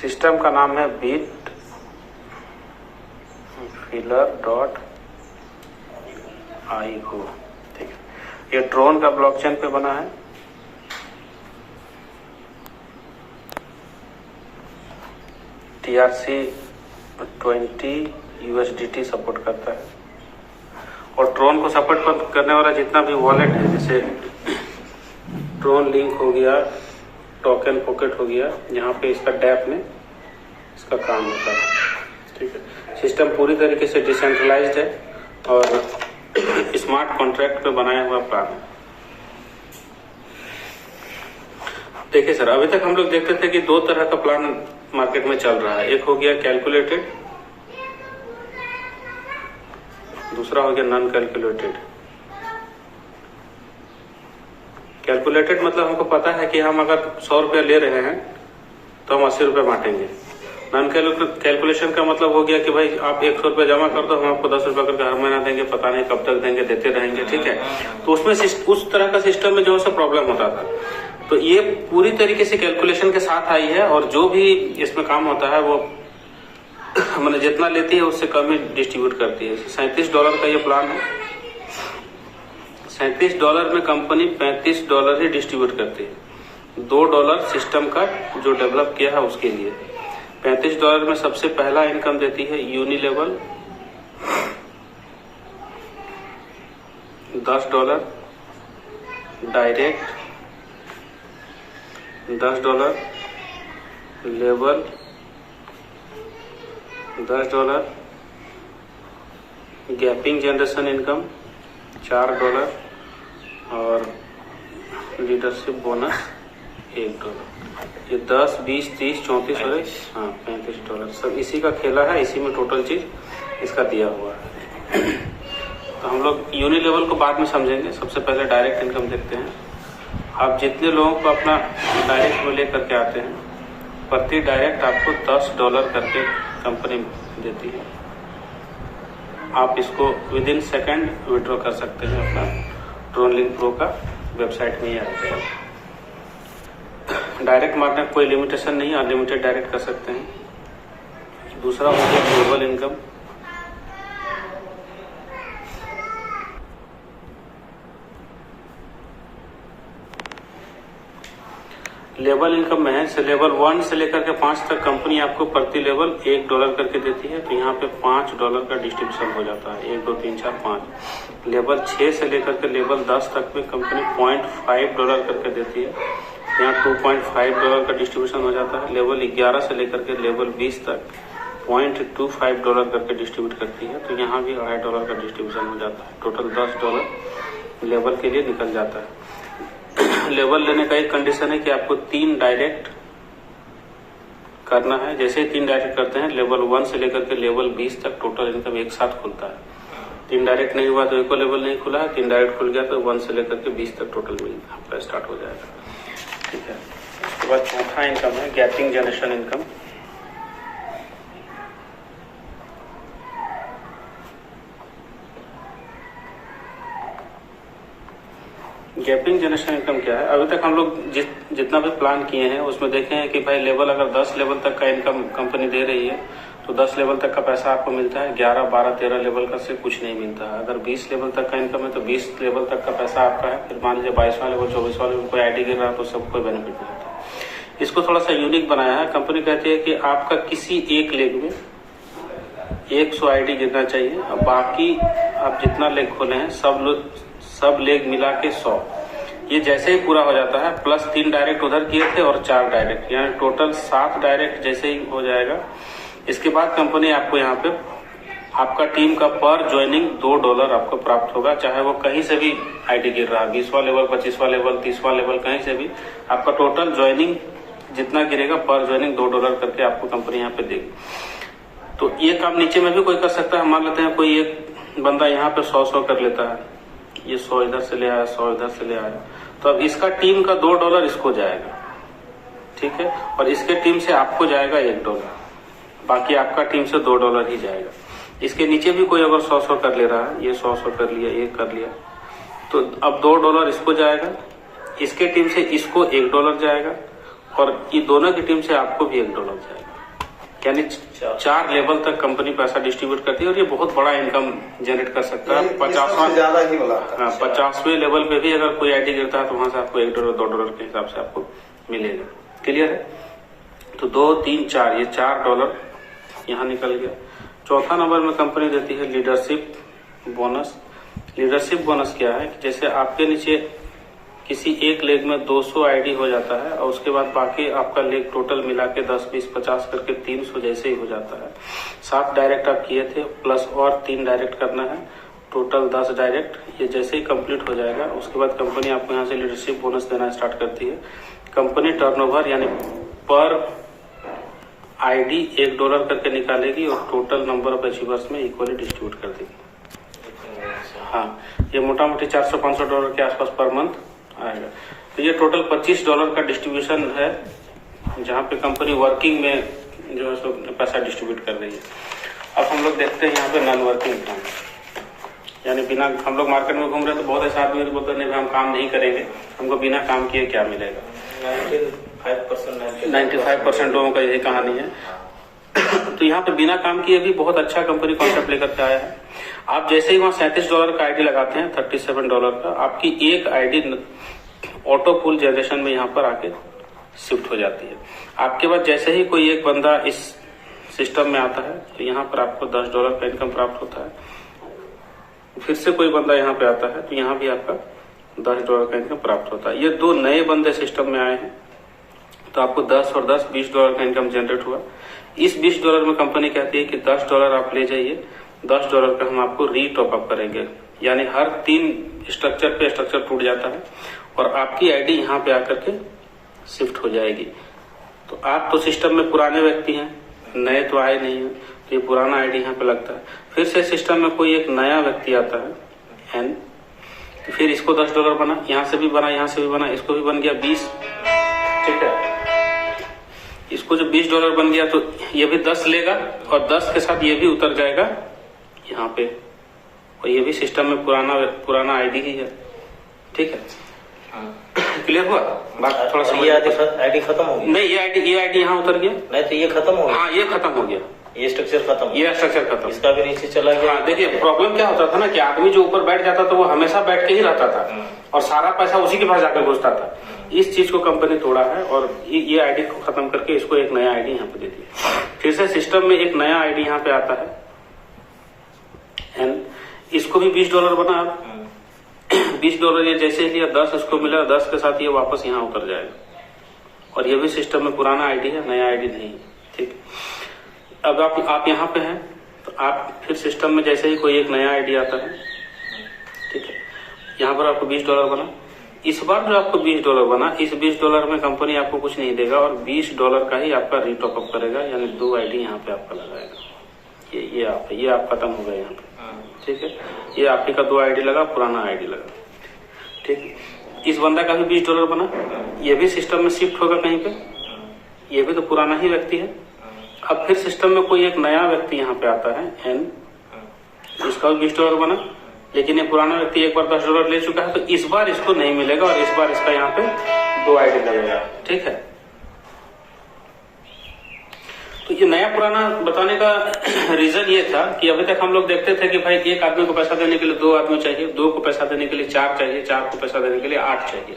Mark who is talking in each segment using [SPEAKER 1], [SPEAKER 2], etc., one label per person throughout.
[SPEAKER 1] System का नाम है बीट फिलर .io। ठीक है, ये ट्रोन का ब्लॉकचेन पे बना है। TRC-20 USDT सपोर्ट करता है और ट्रोन को सपोर्ट करने वाला जितना भी वॉलेट है, जैसे ट्रोन लिंक हो गया, टोकन पॉकेट हो गया, यहाँ पे इसका डैप में इसका काम होता है। ठीक है, सिस्टम पूरी तरीके से डिसेंट्रलाइज्ड है और स्मार्ट कॉन्ट्रैक्ट पे बनाया हुआ प्लान है। देखिए सर, अभी तक हम लोग देखते थे कि दो तरह का प्लान मार्केट में चल रहा है। एक हो गया कैलकुलेटेड, दूसरा हो गया नॉन कैलकुलेटेड। कैलकुलेटेड मतलब हमको पता है कि हम अगर 100 रुपया ले रहे हैं तो हम 80 रुपये बांटेंगे। नॉन कैलकुलेशन का मतलब हो गया कि भाई आप 100 रुपया जमा कर दो, हम आपको 10 रुपया करके हर महीना देंगे, पता नहीं कब तक देंगे, देते रहेंगे। ठीक है, तो उसमें उस तरह का सिस्टम में जो है प्रॉब्लम होता था। तो ये पूरी तरीके से कैलकुलेशन के साथ आई है और जो भी इसमें काम होता है वो मैंने जितना लेती है उससे कम ही डिस्ट्रीब्यूट करती है। $37 का ये प्लान है। $37 में कंपनी $35 ही डिस्ट्रीब्यूट करती है। $2 सिस्टम का जो डेवलप किया है उसके लिए। $35 में सबसे पहला इनकम देती है यूनिलेवल, $10 direct, $10 level, $10 gapping generation income, $4 और लीडरशिप बोनस $1। ये 10, 20, 30, 34 और $35 सब इसी का खेला है। इसी में टोटल चीज इसका दिया हुआ है। तो हम लोग यूनिलेवल को बाद में समझेंगे, सबसे पहले डायरेक्ट इनकम देखते हैं। आप जितने लोगों को अपना डायरेक्ट में लेकर के आते हैं, प्रति डायरेक्ट आपको $10 करके कंपनी देती है। आप इसको विद इन सेकेंड विड्रॉ कर सकते हैं अपना ट्रोनलिंक प्रो का वेबसाइट में ही आ जाएगा। डायरेक्ट मारने का कोई लिमिटेशन नहीं, अनलिमिटेड डायरेक्ट कर सकते हैं। दूसरा हो गया ग्लोबल इनकम। लेवल इनकम में है, से लेवल 1 से लेकर के 5 तक कंपनी आपको प्रति लेवल $1 करके देती है। तो यहाँ पे $5 का डिस्ट्रीब्यूशन हो जाता है, 1, 2, 3, 4, 5। लेवल 6 से लेकर के लेवल 10 तक में कंपनी $0.5 करके देती है। यहाँ $2.5 का डिस्ट्रीब्यूशन हो जाता है। लेवल 11 से लेकर के लेवल 20 तक $0.25 करके डिस्ट्रीब्यूट करती है। तो यहाँ भी $2.5 का डिस्ट्रीब्यूशन हो जाता है। टोटल $10 लेवल के लिए निकल जाता है। लेवल लेने का एक कंडीशन है कि आपको 3 डायरेक्ट करना है। जैसे ही 3 डायरेक्ट करते हैं, लेवल 1 से लेकर के लेवल 20 तक टोटल इनकम एक साथ खुलता है। 3 डायरेक्ट नहीं हुआ तो एको लेवल नहीं खुला है, 3 डायरेक्ट खुल गया तो 1 से लेकर के 20 तक टोटल में आपका स्टार्ट हो जाएगा। ठीक है, उसके बाद चौथा इनकम है gapping generation income. Gapping generation income क्या है? अभी तक हम लोग जितना भी प्लान किए हैं उसमें देखे हैं कि भाई लेवल अगर 10 लेवल तक का इनकम कंपनी दे रही है तो 10 लेवल तक का पैसा आपको मिलता है। 11, 12, 13 लेवल का से कुछ नहीं मिलता है। अगर 20 लेवल तक का इनकम है तो 20 लेवल तक का पैसा आपका है। फिर मान लीजिए 22वां लेवल, 24वां लेवल कोई आईडी गिर रहा है तो सब कोई बेनिफिट मिलता है। इसको थोड़ा सा यूनिक बनाया है। कंपनी कहती है कि आपका किसी एक लेग में 100 आईडी गिरना चाहिए और बाकी आप जितना लेग खोले हैं सब लेग मिला के 100। ये जैसे ही पूरा हो जाता है, प्लस 3 डायरेक्ट उधर किए थे और 4 डायरेक्ट, यानी टोटल 7 डायरेक्ट जैसे ही हो जाएगा, इसके बाद कंपनी आपको यहाँ पे आपका टीम का पर ज्वाइनिंग $2 आपको प्राप्त होगा। चाहे वो कहीं से भी आईडी गिर रहा है, 20वां लेवल, 25वां लेवल, 30वां लेवल, कहीं से भी आपका टोटल ज्वाइनिंग जितना गिरेगा पर ज्वाइनिंग $2 करके आपको कंपनी यहाँ पे देगी। तो ये काम नीचे में भी कोई कर सकता है। मान लेते हैं कोई एक बंदा यहाँ पे 100 कर लेता है, ये 100 इधर से ले आया, 100 इधर से ले आया, तो अब इसका टीम का $2 इसको जाएगा। ठीक है, और इसके टीम से आपको जाएगा $1, बाकी आपका टीम से $2 ही जाएगा। इसके नीचे भी कोई अगर 100 कर ले रहा है, ये 100 कर लिया, ये कर लिया, तो अब $2 इसको जाएगा, इसके टीम से इसको $1 जाएगा और ये दोनों की टीम से आपको भी $1 जाएगा। यानी 4 लेवल तक कंपनी पैसा डिस्ट्रीब्यूट करती है और ये बहुत बड़ा इनकम जनरेट कर सकता है। 50वां
[SPEAKER 2] ज्यादा ही बोला
[SPEAKER 1] 50वें लेवल पे भी अगर कोई आईडी गिरता है तो वहां से आपको $1 $2 के हिसाब से आपको मिलेगा। क्लियर है? तो 2 3 4 ये $4 यहाँ निकल गया। चौथा नंबर में कंपनी देती है लीडरशिप बोनस। लीडरशिप बोनस क्या है कि जैसे आपके नीचे किसी एक लेग में 200 आईडी हो जाता है और उसके बाद बाकी आपका लेग टोटल मिला के 10 20 50 करके 300 जैसे ही हो जाता है। 7 डायरेक्ट आप किए थे प्लस और 3 डायरेक्ट करना है, टोटल 10 डायरेक्ट। ये जैसे ही कंप्लीट हो जाएगा उसके बाद कंपनी आपको यहाँ से लीडरशिप बोनस देना स्टार्ट करती है। कंपनी टर्नओवर यानी पर आईडी $1 करके निकालेगी और टोटल नंबर ऑफ अचीवर्स में इक्वली डिस्ट्रीब्यूट कर देगी। हाँ, ये मोटा मोटी $400-500 के आसपास पर मंथ आएगा। तो ये टोटल $25 का डिस्ट्रीब्यूशन है जहाँ पे कंपनी वर्किंग में जो है सो पैसा डिस्ट्रीब्यूट कर रही है। अब हम लोग देखते हैं यहाँ पे नॉन वर्किंग प्लान, यानी बिना हम लोग मार्केट में घूम रहे हैं तो बहुत ऐसे आदमी बोलते हैं नहीं हम काम नहीं करेंगे, हमको बिना काम किए क्या मिलेगा। 95% लोगों का यही कहानी है। तो यहाँ पे बिना काम किए भी बहुत अच्छा कंपनी कॉन्सेप्ट लेकर के आया है। आप जैसे ही वहाँ $37 का आईडी लगाते हैं, $37 का आपकी एक आईडी ऑटो पूल जनरेशन में यहाँ पर आके शिफ्ट हो जाती है। आपके बाद जैसे ही कोई एक बंदा इस सिस्टम में आता है तो यहाँ पर आपको $10 का इनकम प्राप्त होता है। फिर से कोई बंदा यहाँ पे आता है तो यहाँ भी आपका $10 का इनकम प्राप्त होता है। ये 2 नए बंदे सिस्टम में आए हैं तो आपको 10 और 10 $20 का इनकम जनरेट हुआ। इस $20 में कंपनी कहती है कि $10 आप ले जाइए, $10 का हम आपको री टॉप अप करेंगे। यानी हर 3 स्ट्रक्चर पे स्ट्रक्चर टूट जाता है और आपकी आईडी यहाँ पे आकर के शिफ्ट हो जाएगी। तो आप तो सिस्टम में पुराने व्यक्ति हैं, नए तो आए नहीं हैं, तो ये पुराना आईडी यहाँ पे लगता है। फिर से सिस्टम में कोई एक नया व्यक्ति आता है एन, तो फिर इसको $10 बना, यहाँ से भी बना, यहाँ से भी बना, इसको भी बन गया 20। ठीक है, इसको जो $20 बन गया तो ये भी 10 लेगा और 10 के साथ ये भी उतर जाएगा यहाँ पे, और ये भी सिस्टम में पुराना आईडी ही है। ठीक है, क्लियर हुआ बात? थोड़ा समझ।
[SPEAKER 2] आईडी खत्म हो गई?
[SPEAKER 1] नहीं, ये आईडी यहाँ उतर गया।
[SPEAKER 2] नहीं तो ये खत्म हो गया।
[SPEAKER 1] हाँ, ये खत्म हो गया,
[SPEAKER 2] ये स्ट्रक्चर खत्म,
[SPEAKER 1] ये स्ट्रक्चर खत्म,
[SPEAKER 2] इसका भी नीचे चला गया।
[SPEAKER 1] हाँ, देखिए प्रॉब्लम क्या होता था ना कि आदमी जो ऊपर बैठ जाता था वो हमेशा बैठ के ही रहता था और सारा पैसा उसी के पास जाकर घुसता था। इस चीज को कंपनी तोड़ा है और ये आईडी को खत्म करके इसको एक नया आईडी यहाँ पे दे दिया। फिर से सिस्टम में एक नया आईडी यहाँ पे आता है एन, इसको भी $20 बना। अब $20 ये जैसे ही लिया, 10 इसको मिला, 10 के साथ ये वापस यहाँ उतर जाएगा और ये भी सिस्टम में पुराना आईडी है, नया आईडी नहीं। ठीक, अब आप यहाँ पे हैं तो आप फिर सिस्टम में जैसे ही कोई एक नया आईडी आता है, ठीक है, यहाँ पर आपको $20 बना। इस बार जो आपको $20 बना, इस $20 में कंपनी आपको कुछ नहीं देगा और $20 का ही आपका रीटॉप अप करेगा, यानी 2 आईडी यहाँ पे आपका लगाएगा। ये आप खत्म हो गए यहाँ पे। ठीक है, ये आपके का 2 आईडी लगा, पुराना आईडी लगा। ठीक है, इस बंदा का भी $20 बना, ये भी सिस्टम में शिफ्ट होगा कहीं पे, ये भी तो पुराना ही व्यक्ति है। अब फिर सिस्टम में कोई एक नया व्यक्ति यहाँ पे आता है एन, इसका भी $20 बना, लेकिन ये पुराना व्यक्ति एक बार $10 ले चुका है तो इस बार इसको नहीं मिलेगा और इस बार इसका यहाँ पे 2 आईडी लगेगा। ठीक है, तो ये नया पुराना बताने का रीजन ये था कि अभी तक हम लोग देखते थे कि भाई एक आदमी को पैसा देने के लिए 2 आदमी चाहिए, 2 को पैसा देने के लिए 4 चाहिए, 4 को पैसा देने के लिए 8 चाहिए।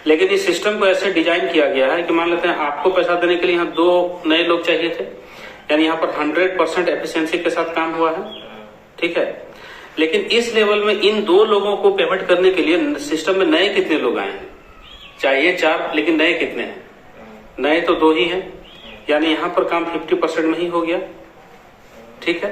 [SPEAKER 1] लेकिन इस सिस्टम को ऐसे डिजाइन किया गया है कि मान लेते हैं आपको पैसा देने के लिए यहाँ 2 नए लोग चाहिए थे, यानी यहाँ पर 100% एफिशिएंसी के साथ काम हुआ है। ठीक है, लेकिन इस लेवल में इन 2 लोगों को पेमेंट करने के लिए सिस्टम में नए कितने लोग आए हैं? चाहिए 4, लेकिन नए कितने हैं? नए तो 2 ही हैं, यानी यहाँ पर काम 50% में ही हो गया। ठीक है,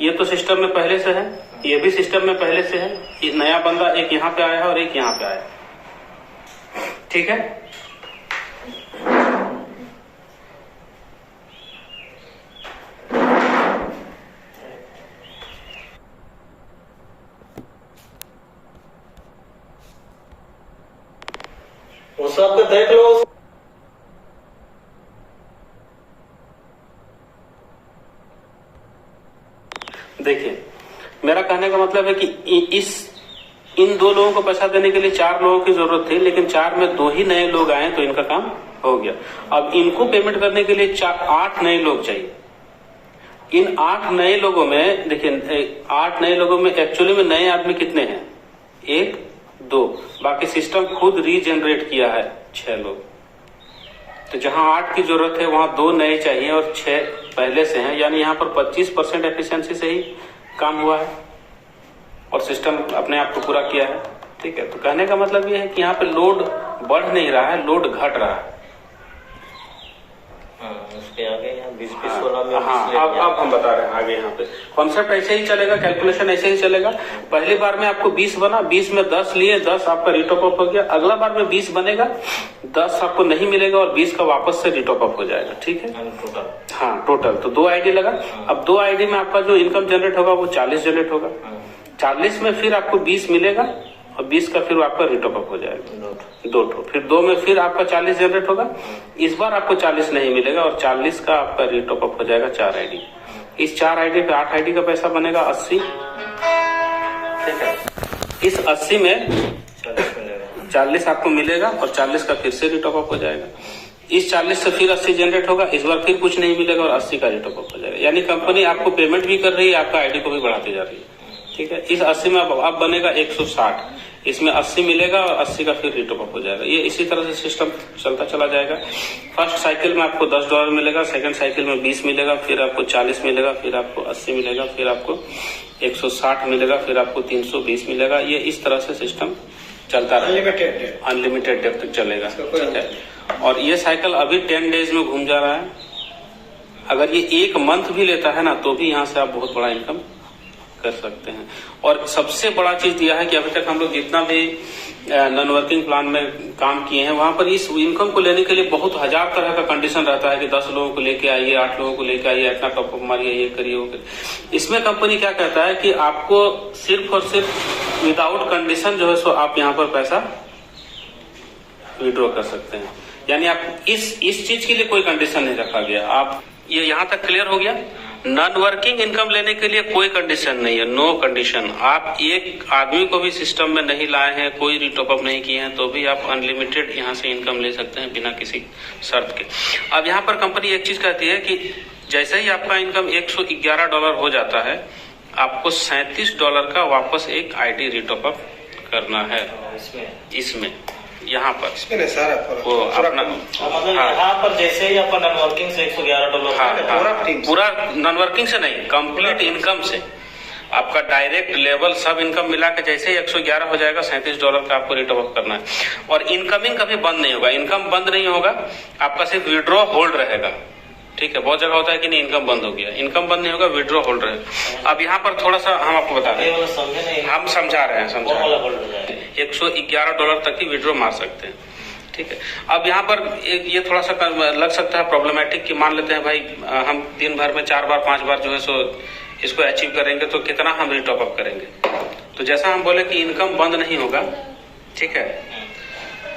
[SPEAKER 1] ये तो सिस्टम में पहले से है, ये भी सिस्टम में पहले से है। ये नया बंदा एक यहाँ पे आया है और एक यहाँ पे आया। ठीक है,
[SPEAKER 2] वो सब को देख लो।
[SPEAKER 1] देखिए, मेरा कहने का मतलब है कि इन 2 लोगों को पैसा देने के लिए 4 लोगों की जरूरत थी, लेकिन 4 में 2 ही नए लोग आए तो इनका काम हो गया। अब इनको पेमेंट करने के लिए 8 नए लोग चाहिए। इन 8 नए लोगों में देखिए, 8 नए लोगों में एक्चुअली में नए आदमी कितने हैं? 1 2, बाकी सिस्टम खुद रीजनरेट किया है 6 लोग। तो जहां 8 की जरूरत है वहां 2 नए चाहिए और 6 पहले से हैं, यानी यहाँ पर 25% एफिशिएंसी से ही काम हुआ है और सिस्टम अपने आप को पूरा किया है। ठीक है, तो कहने का मतलब ये है कि यहाँ पे लोड बढ़ नहीं रहा है, लोड घट रहा है।
[SPEAKER 2] उसके आगे यहाँ 20-20 में
[SPEAKER 1] अब हम बता रहे हैं आगे। यहाँ पे कॉन्सेप्ट ऐसे ही चलेगा, कैलकुलेशन ऐसे ही चलेगा। पहली बार में आपको 20 बना, 20 में 10 लिए, 10 आपका रिटॉप अप हो गया। अगला बार में 20 बनेगा, 10 आपको नहीं मिलेगा और 20 का वापस से रिटॉप अप हो जाएगा। ठीक है,
[SPEAKER 2] टोटल।
[SPEAKER 1] हाँ टोटल तो 2 आईडी लगा। अब 2 आईडी में आपका जो इनकम जनरेट होगा वो 40 जनरेट होगा। 40 में फिर आपको 20 मिलेगा और 20 का फिर आपका रिटॉप अप हो जाएगा 2 ठो। फिर 2 में फिर आपका 40 जनरेट होगा। इस बार आपको 40 नहीं मिलेगा और 40 का आपका रिटॉप अप हो जाएगा 4 आईडी। इस 4 आईडी पे 8 आईडी का पैसा बनेगा 80। ठीक है, इस 80 में 40 आपको मिलेगा और 40 का फिर से रिटॉप अप हो जाएगा। इस 40 से फिर 80 जनरेट होगा, इस बार फिर कुछ नहीं मिलेगा और 80 का रिटॉप अप हो जाएगा। यानी कंपनी आपको पेमेंट भी कर रही है, आपका आईडी को भी बढ़ाती जा रही है। ठीक है, इस 80 में अब बनेगा 160, इसमें 80 मिलेगा और 80 का फिर रिटॉप अप हो जाएगा। ये इसी तरह से सिस्टम चलता चला जाएगा। फर्स्ट साइकिल में आपको $10 मिलेगा, सेकंड साइकिल में 20 मिलेगा, फिर आपको 40 मिलेगा, फिर आपको 80 मिलेगा, फिर आपको 160 मिलेगा, फिर आपको 320 मिलेगा। ये इस तरह से सिस्टम चलता रहेगा, अनलिमिटेड डेट तक चलेगा। ठीक है, और ये साइकिल अभी 10 डेज में घूम जा रहा है। अगर ये 1 मंथ भी लेता है ना तो भी यहाँ से आप बहुत बड़ा इनकम कर सकते हैं। और सबसे बड़ा चीज यह है कि अभी तक हम लोग जितना भी नॉन वर्किंग प्लान में काम किए हैं वहां पर इस इनकम को लेने के लिए बहुत हजार तरह का कंडीशन रहता है कि 10 लोगों को लेके आइए, 8 लोगों को लेके आइए, इतना टॉप अप मारिए, ये करिए वो करिए। इसमें कंपनी क्या कहता है कि आपको सिर्फ और सिर्फ विदाउट कंडीशन जो है सो आप यहाँ पर पैसा विड्रॉ कर सकते हैं। यानी आप इस चीज के लिए कोई कंडीशन नहीं रखा गया। आप ये यहाँ तक क्लियर हो गया? नॉन वर्किंग इनकम लेने के लिए कोई कंडीशन नहीं है, नो कंडीशन। आप एक आदमी को भी सिस्टम में नहीं लाए हैं, कोई रिटॉप अप नहीं किए हैं, तो भी आप अनलिमिटेड यहाँ से इनकम ले सकते हैं बिना किसी शर्त के। अब यहाँ पर कंपनी एक चीज कहती है कि जैसे ही आपका इनकम $111 हो जाता है, आपको $37 का वापस एक आईडी रिटॉप अप करना है। इसमें यहाँ पर वो अपना
[SPEAKER 2] मतलब यहाँ पर जैसे ही अपन नॉन वर्किंग से $111
[SPEAKER 1] पूरा नॉन वर्किंग से नहीं, कंप्लीट इनकम से आपका डायरेक्ट लेवल सब इनकम मिला के जैसे ही 111 हो जाएगा, $37 का आपको रिटॉप अप करना है। और इनकमिंग कभी बंद नहीं होगा, इनकम बंद नहीं होगा, आपका सिर्फ विड्रॉ होल्ड रहेगा। ठीक है, बहुत जगह होता है कि नहीं इनकम बंद हो गया, इनकम बंद नहीं होगा, विड्रॉ होल्ड रहेगा। अब यहाँ पर थोड़ा सा हम आपको बता रहे हैं, हम समझा रहे हैं, $111 तक ही विड्रॉ मार सकते हैं। ठीक है, अब यहाँ पर ये थोड़ा सा लग सकता है प्रॉब्लमेटिक कि मान लेते हैं भाई हम दिन भर में 4 बार 5 बार जो है सो इसको अचीव करेंगे तो कितना हम रिटॉप अप करेंगे। तो जैसा हम बोले कि इनकम बंद नहीं होगा, ठीक है,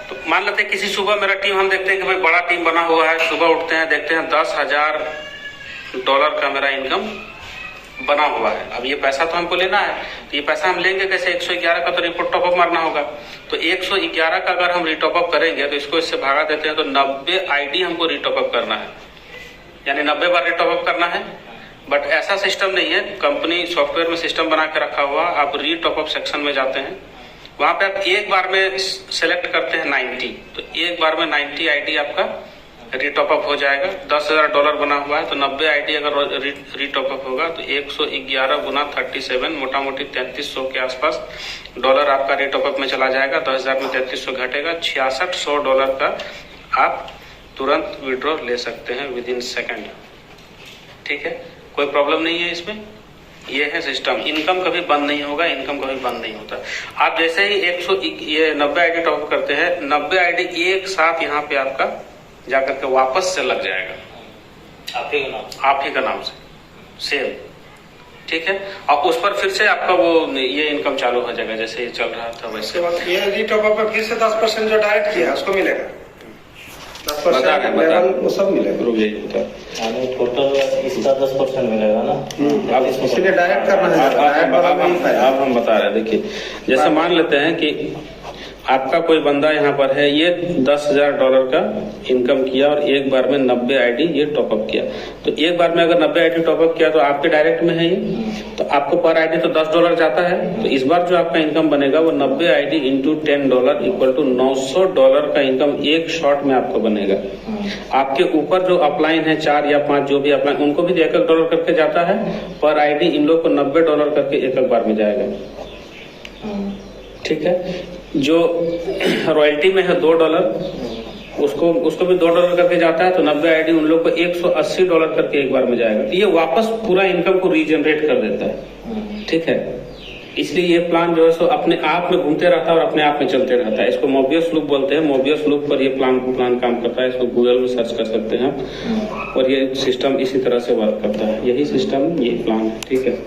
[SPEAKER 1] तो मान लेते हैं किसी सुबह मेरा टीम, हम देखते हैं कि भाई बड़ा टीम बना हुआ है, सुबह उठते हैं देखते हैं $10,000 का मेरा इनकम बना हुआ है। अब ये पैसा तो हमको लेना है, तो ये पैसा हम लेंगे कैसे? 111 का तो रिपोर्ट टॉप अप मारना होगा। तो 111 का अगर हम रिटॉप अप करेंगे तो इसको इससे भागा देते हैं, तो 90 आईडी हमको रिटॉप अप करना है, यानी 90 बार रिटॉप अप करना है। बट ऐसा सिस्टम नहीं है, कंपनी सॉफ्टवेयर में सिस्टम बना के रखा हुआ। आप रिटॉप अप सेक्शन में जाते हैं, वहां पे आप एक बार में सेलेक्ट करते हैं 90, तो एक बार में 90 आईडी आपका रिटॉप अप हो जाएगा। $10,000 बना हुआ है तो 90 आईडी अगर रिटॉप अप होगा तो 111 गुना 37, मोटा मोटी 3300 के आसपास डॉलर आपका रिटॉप अप में चला जाएगा। 10,000 में 3300 घटेगा, $6600 का आप तुरंत विड्रॉ ले सकते हैं विद इन सेकेंड। ठीक है, कोई प्रॉब्लम नहीं है इसमें। ये है सिस्टम, इनकम कभी बंद नहीं होगा, इनकम कभी बंद नहीं होता। आप जैसे ही 90 आईडी टॉप करते हैं, 90 आईडी एक साथ यहाँ पे आपका जाकर के वापस से लग जाएगा आप ही का नाम से सेम। ठीक है, और उस पर फिर से आपका वो ये इनकम चालू हो जाएगा जैसे ये चल रहा था वैसे।
[SPEAKER 3] ये रिटॉप अप फिर से 10% जो डायरेक्ट किया उसको मिलेगा, 10% वो सब मिलेगा।
[SPEAKER 2] टोटल इसका 10% मिलेगा ना।
[SPEAKER 3] अब इसलिए डायरेक्ट करना है।
[SPEAKER 1] अब हम बता रहे हैं, देखिए जैसे मान लेते हैं कि आपका कोई बंदा यहाँ पर है, ये $10,000 का इनकम किया और एक बार में 90 आईडी ये टॉपअप किया। तो एक बार में अगर 90 आईडी टॉपअप किया तो आपके डायरेक्ट में है ये, तो आपको पर आईडी तो $10 जाता है। तो इस बार जो आपका इनकम बनेगा वो 90 आईडी इंटू $10 इक्वल टू $900 का इनकम एक शॉट में आपको बनेगा। आपके ऊपर जो अपलाइन है 4 या 5 जो भी अपलाइन, उनको भी $1 करके जाता है, पर आईडी इन लोग को $90 करके एक बार में जाएगा। ठीक है, जो रॉयल्टी में है $2 उसको भी $2 करके जाता है, तो 90 आईडी उन लोग को $180 करके एक बार में जाएगा। तो ये वापस पूरा इनकम को रीजनरेट कर देता है। ठीक है, इसलिए ये प्लान जो है सो अपने आप में घूमते रहता है और अपने आप में चलते रहता है। इसको मोबियस लूप बोलते हैं। मोबियस लूप पर ये प्लान काम करता है। इसको गूगल में सर्च कर सकते हैं और ये सिस्टम इसी तरह से वर्क करता है। यही सिस्टम, ये प्लान है। ठीक है।